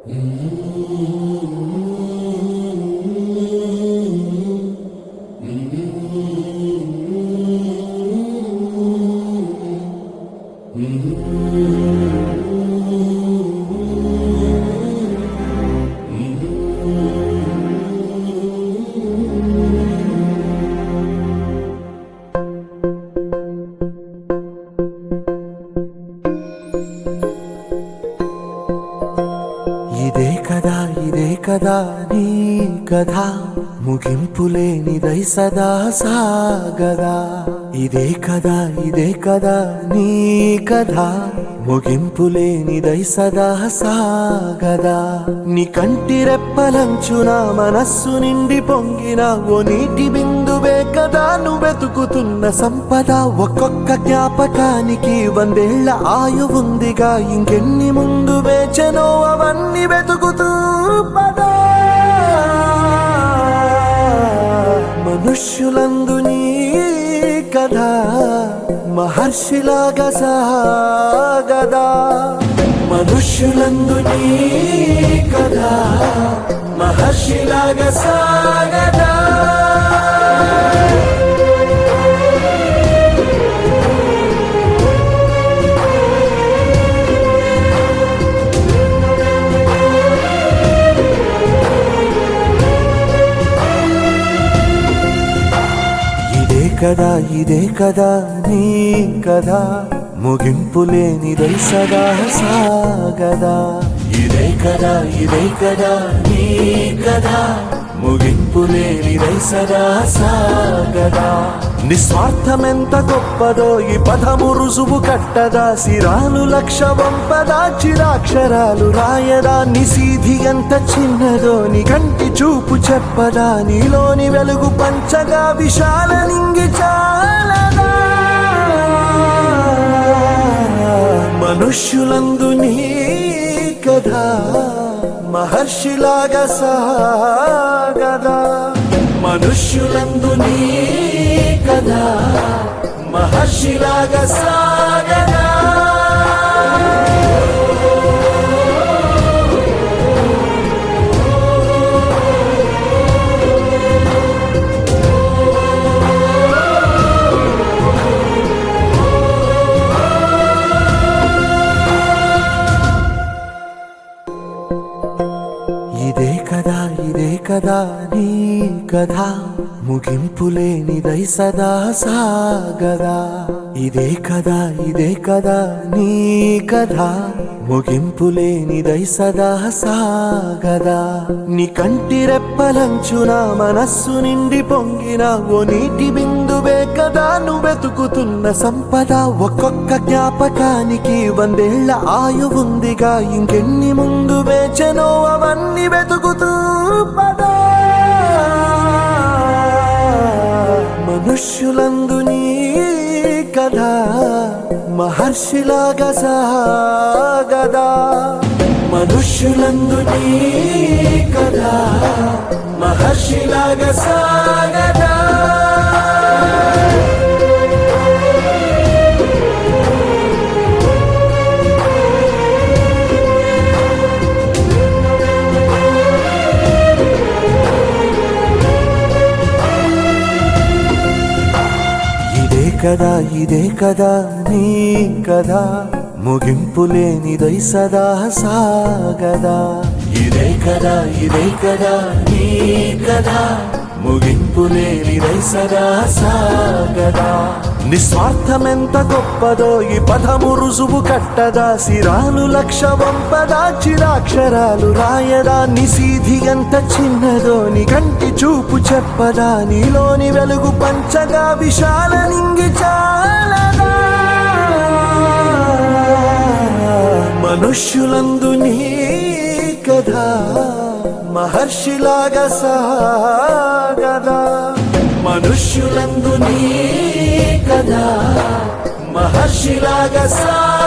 ఇదే కదా నీ కథ ముగింపులేనిదై సదా సాగదా. ఇదే కదా నీ కథ ముగింపులేనిదై సదా సాగదా. నీ కంటి రెప్పలంచున మనస్సు నిండి పొంగిన ఓ నీటి బిందువే కదా నువ్వు వెతుకుతున్న సంపద. ఒక్కొక్క జ్ఞాపకానికి 100 ఏళ్ల ఆయువుందిగా, ఇంకెన్ని ముందు వేచనో అవన్నీ వెతుకుతూ పదా. మనుష్యులందు నీ కథ మహర్షిలాగా సాగదా. మనుష్యులందు నీ కథ మహర్షిలాగా సాగదా. ఇదే కదా నీ కథ ముగింపులేనిదై సదా సాగదా. ఇదే కదా నీ కథ ముగింపులేనిదై సదా సాగదా. నిస్వార్థమెంత గొప్పదో ఈ పదము రుజువు కట్టదా. సిరాలు లక్ష వంపదా, చిరాక్షరాలు రాయదా. నిశీధి ఎంత చిన్నదో నీ కంటి చూపు చెప్పదా. నీలోని వెలుగు పంచగా విశాల నింగి చాలదా. మనుష్యులందు నీ కథ మహర్షిలాగా సాగదా. మనుష్యులందు నీ కథ మహర్షిలాగా సాగదా. ఇదే కదా నీ కథ ముగింపులేనిదై సదా సాగదా. ఇదే కదా నీ కథ ముగింపులేనిదై సదా సాగదా. నీ కంటి రెప్పలంచున మనస్సు నిండి పొంగిన ఓ నీటి బిందువే కదా నువ్వు వెతుకుతున్న సంపద. ఒక్కొక్క జ్ఞాపకానికి 100 ఏళ్ల ఆయువుందిగా, ఇంకెన్ని ముందు వేచనో అవన్నీ వెతుకుతూ పదా. మనుష్యులందు నీ కథ మహర్షిలాగా సాగదా. మనుష్యులందు నీ కథ మహర్షిలాగా సాగదా. ఇదే కదా నీ కథ ముగింపులేనిదై సదా సాగదా. ఇదే కదా నీ కథ ముగింపులేనిదై సదా సాగదా. నిస్వార్థమెంత గొప్పదో ఈ పదము రుజువు కట్టదా. సిరాలు లక్ష వంపదా, చిరాక్షరాలు రాయదా. నిశీధి ఎంత చిన్నదో నీ కంటి చూపు చెప్పదా. నీలోని వెలుగు పంచగా విశాల నింగి చాలదా. మనుష్యులందు నీ కథ మహర్షిలాగా సాగదా. మనుష్యులందు నీ కథ మహర్షిలాగా సాగదా.